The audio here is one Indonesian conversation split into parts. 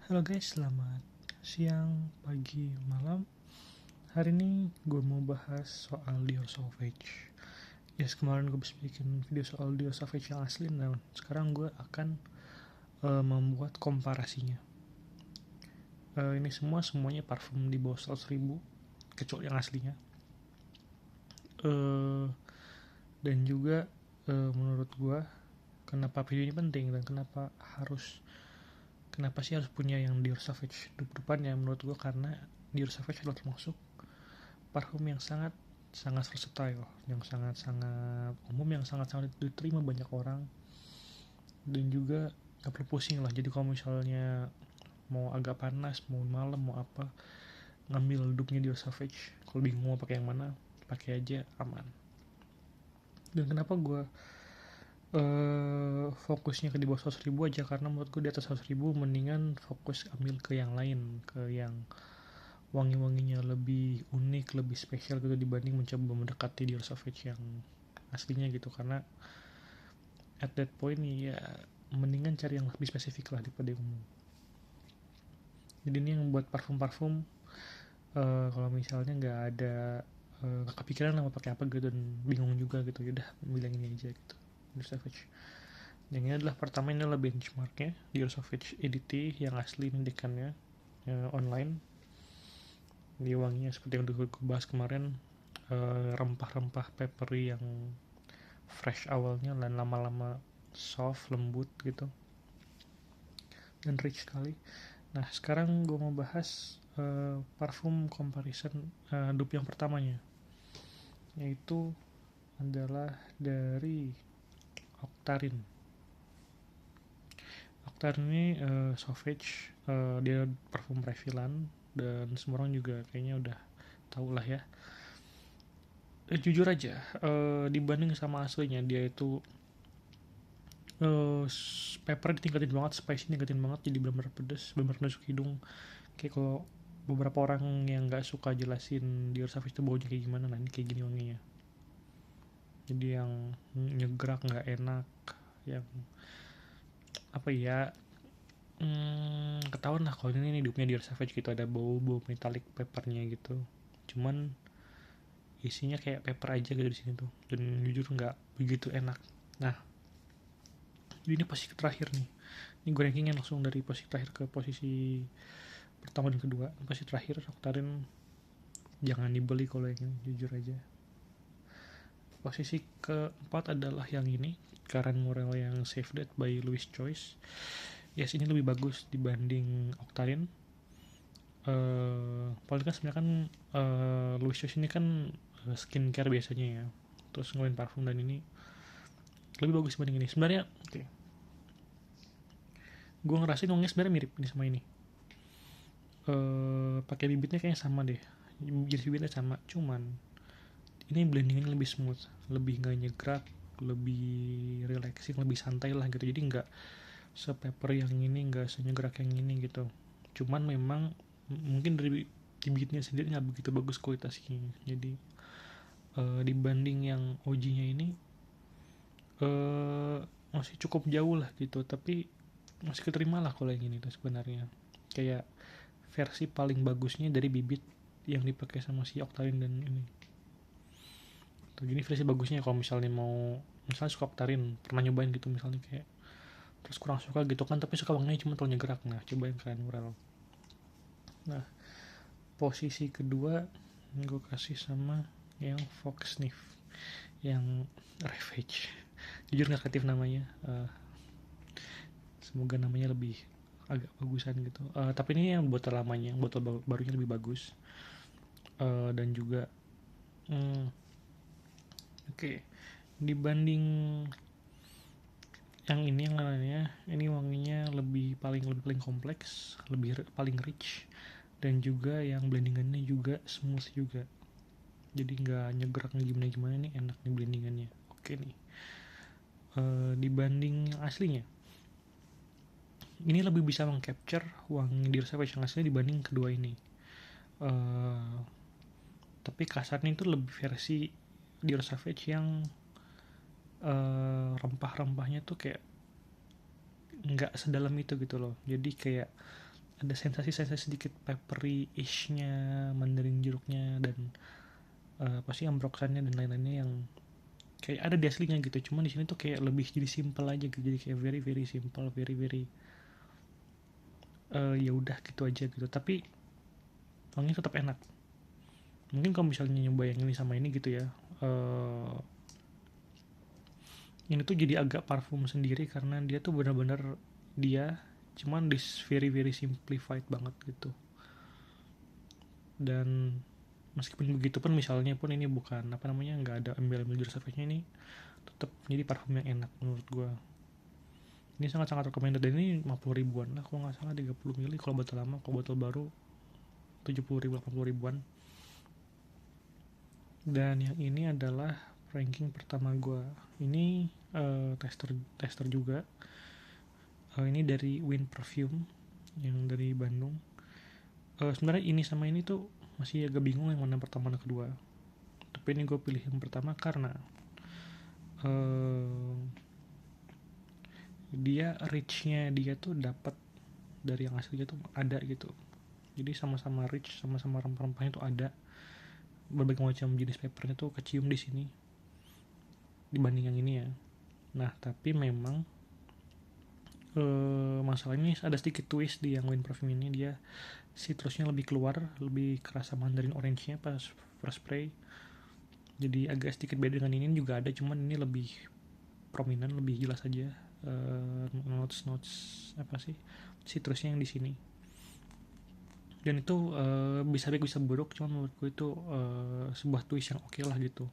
Halo guys, selamat siang, pagi, malam. Hari ini gue mau bahas soal Dior Sauvage. Yes, kemarin gue bisa bikin video soal Dior Sauvage yang asli, dan sekarang gue akan membuat komparasinya. Ini semuanya parfum di bawah 100.000, kecuali yang aslinya. Dan juga menurut gue, kenapa video ini penting dan kenapa sih harus punya yang Dior Sauvage depannya? Menurut gue karena Dior Sauvage adalah termasuk parfum yang sangat versatile, yang sangat umum, yang sangat diterima banyak orang, dan juga gak perlu pusing lah. Jadi kalau misalnya mau agak panas, mau malam, mau apa, ngambil dupnya Dior Sauvage. Kalau bingung mau pakai yang mana, pakai aja, aman. Dan kenapa gue fokusnya ke di bawah 100.000 aja, karena menurut gue di atas 100.000 mendingan fokus ambil ke yang lain, ke yang wangi-wanginya lebih unik, lebih spesial gitu, dibanding mencoba mendekati Dior Sauvage yang aslinya gitu. Karena at that point ya mendingan cari yang lebih spesifik lah daripada yang umum. Jadi ini yang buat parfum-parfum, kalau misalnya nggak ada nggak kepikiran mau pakai apa gitu dan bingung juga gitu, yaudah bilang ini aja gitu, Dior Sauvage. Yang ini adalah pertama, ini adalah benchmarknya Dior Sauvage EDT yang asli mendikannya online. Dia wanginya seperti yang udah gue bahas kemarin, rempah-rempah peppery yang fresh awalnya dan lama-lama soft, lembut gitu, dan rich sekali. Nah sekarang gue mau bahas parfum comparison dupe yang pertamanya, yaitu adalah dari Octarine. Octarine ini Sauvage, dia parfum Previlan, dan semua orang juga kayaknya udah tau lah ya. Jujur aja, dibanding sama aslinya, dia itu pepper ditingkatin banget, spicy ditingkatin banget, jadi benar-benar pedes, benar-benar nusuk hidung. Kayak kalau beberapa orang yang nggak suka jelasin Dior Sauvage itu baunya kayak gimana, nah ini kayak gini wanginya. Jadi yang nyegrak, nggak enak, yang apa ya, ketahuan lah kalau ini hidupnya Dior Sauvage gitu, ada bau-bau metallic peppernya gitu. Cuman isinya kayak pepper aja gitu di sini tuh, dan jujur nggak begitu enak. Nah, jadi ini posisi terakhir nih. Ini gue rankingnya langsung dari posisi terakhir ke posisi pertama dan kedua. Posisi terakhir Octarine jangan dibeli kalau yang ini, jujur aja. Posisi keempat adalah yang ini, Karen Morel yang Save That by Louis Choice. Yes, ini lebih bagus dibanding Octarine. Paling kan sebenarnya kan Louis Choice ini kan skincare biasanya ya, terus ngeluarin parfum, dan ini lebih bagus dibanding ini sebenarnya. Oke, gue ngerasain wanginya sebenarnya mirip ini sama ini. Pakai bibitnya kayaknya sama deh, jenis bibitnya sama, cuman ini blendingnya lebih smooth, lebih nggak nyegrak, lebih relaxing, lebih santai lah gitu. Jadi nggak sepepper yang ini, nggak senyegrak yang ini gitu. Cuman memang mungkin dari bibitnya sendiri nggak begitu bagus kualitasnya. Jadi dibanding yang OG-nya ini masih cukup jauh lah gitu, tapi masih keterima lah kalau yang ini tuh sebenarnya. Kayak versi paling bagusnya dari bibit yang dipakai sama si Octarine dan ini. Tuh, gini versi bagusnya kalau misalnya mau, misalnya suka Octarine, pernah nyobain gitu misalnya kayak terus kurang suka gitu kan, tapi suka wanginya cuma terlalu nyegerak, nah cobain Karen Morel. Nah posisi kedua gue kasih sama yang Fox Sniff yang Ravage. Jujur gak kreatif namanya, semoga namanya lebih agak bagusan gitu. Tapi ini yang botol lamanya, botol barunya lebih bagus. Dan juga oke, dibanding yang ini, yang lainnya ini wanginya paling kompleks, paling rich, dan juga yang blendingannya juga smooth juga. Jadi nggak nyegrak gimana nih, enak nih blendingannya. Oke nih. Dibanding yang aslinya, ini lebih bisa mengcapture wangi Dior Sauvage yang aslinya dibanding kedua ini. Tapi kasarnya itu lebih versi Dior Sauvage yang rempah-rempahnya tuh kayak nggak sedalam itu gitu loh. Jadi kayak ada sensasi sedikit peppery-ish-nya, mandarin jeruknya, dan apa sih ambroxannya dan lain-lainnya yang kayak ada di aslinya gitu. Cuman di sini tuh kayak lebih jadi simple aja gitu, jadi kayak very very simple, very very ya udah gitu aja gitu. Tapi wanginya tetap enak. Mungkin kalau misalnya nyoba yang ini sama ini gitu ya, ini tuh jadi agak parfum sendiri karena dia tuh benar-benar dia cuman this very very simplified banget gitu. Dan meskipun begitu pun misalnya pun ini bukan apa namanya, nggak ada embel-embel jurus savage-nya, ini tetap jadi parfum yang enak menurut gue. Ini sangat-sangat recommended, dan ini 50 ribuan lah kalau nggak salah, 30 ml kalau botol lama. Kalau botol baru 70 ribu, 80 ribuan. Dan yang ini adalah ranking pertama gue. Ini tester juga. Ini dari Wind Perfume yang dari Bandung. Sebenarnya ini sama ini tuh masih agak bingung yang mana pertama dan kedua, tapi ini gue pilih yang pertama karena dia rich-nya dia tuh dapat dari yang aslinya tuh ada gitu. Jadi sama-sama rich, sama-sama rempah-rempahnya tuh ada, berbagai macam jenis peppernya tuh kecium di sini dibanding yang ini ya. Nah tapi memang masalah ini ada sedikit twist di yang Wind Perfume ini. Dia citrusnya lebih keluar, lebih kerasa mandarin orange-nya pas first spray. Jadi agak sedikit beda dengan ini juga ada, cuman ini lebih prominent, lebih jelas aja notes apa sih citrusnya yang di sini. Dan itu bisa baik bisa buruk, cuman menurutku itu sebuah twist yang oke lah gitu.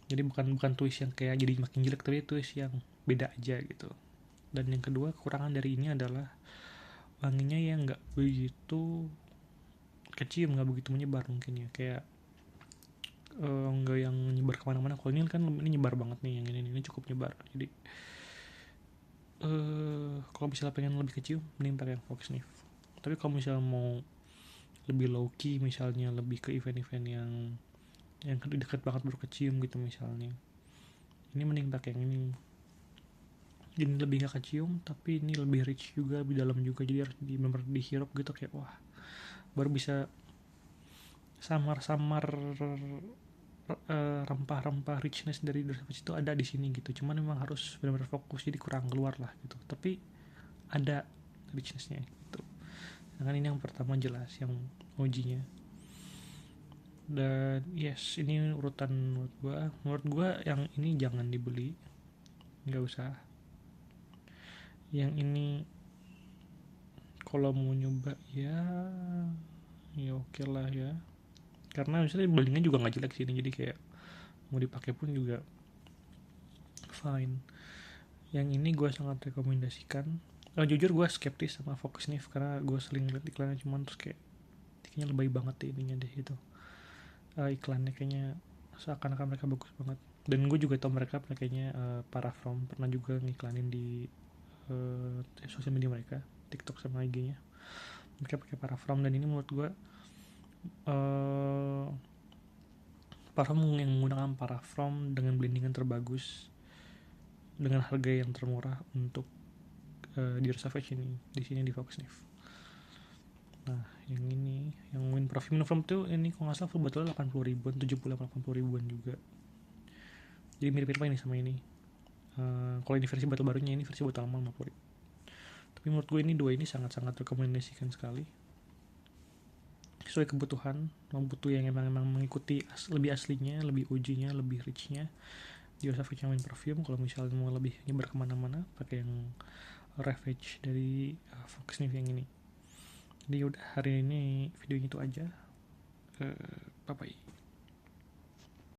Jadi bukan twist yang kayak jadi makin jelek, tapi twist yang beda aja gitu. Dan yang kedua, kekurangan dari ini adalah wanginya yang nggak begitu kecium, nggak begitu menyebar mungkin ya, kayak nggak yang nyebar kemana-mana. Kalau ini kan ini nyebar banget nih, yang ini cukup nyebar. Jadi kalau misalnya pengen lebih kecium, mending pakai yang Fox Sniff. Tapi kalau misalnya mau lebih low key, misalnya lebih ke event-event yang dekat banget baru kecium gitu misalnya, ini mending pakai yang ini. Ini lebih gak kecium, tapi ini lebih rich juga, lebih dalam juga. Jadi harus dihirup gitu, kayak wah, baru bisa samar-samar rempah-rempah richness dari Dwarf itu ada di sini gitu. Cuman memang harus benar-benar fokus, jadi kurang keluar lah gitu. Tapi ada richnessnya gitu. Sedangkan ini yang pertama jelas, yang OG-nya. Dan yes, ini urutan menurut gue yang ini jangan dibeli, nggak usah. Yang ini kalau mau nyoba ya oke lah ya, karena misalnya belinya juga nggak jelek sini, jadi kayak mau dipakai pun juga fine. Yang ini gue sangat rekomendasikan. Jujur gue skeptis sama Fox Sniff karena gue sering liat iklannya, cuman terus kayak kayaknya lebay banget deh ininya deh gitu. Iklannya kayaknya seakan-akan mereka bagus banget. Dan gue juga tau mereka pakainya Parafrom, pernah juga ngiklanin di sosial media mereka, TikTok sama IG-nya. Mereka pakai Parafrom, dan ini menurut gue parfum yang menggunakan Parafrom dengan blendingan terbagus dengan harga yang termurah untuk Dior Sauvage ini di sini di Fox Sniff. Nah yang ini, yang Wind Perfume tuh ini kalau nggak salah full botolnya 80 ribuan, 70-80 ribuan juga. Jadi mirip-mirip ini sama ini. Kalau ini versi botol barunya, ini versi botol lama 50 ribu. Tapi menurut gue ini dua ini sangat-sangat rekomendasikan sekali. Sesuai kebutuhan, butuh yang emang mengikuti lebih aslinya, lebih OG-nya, lebih rich-nya, Dior Sauvage yang Wind Perfume. Kalau misalnya mau lebih nyebar kemana-mana, pakai yang Ravage dari Fox Sniff yang ini. Jadi udah, hari ini videonya itu aja. Bye bye.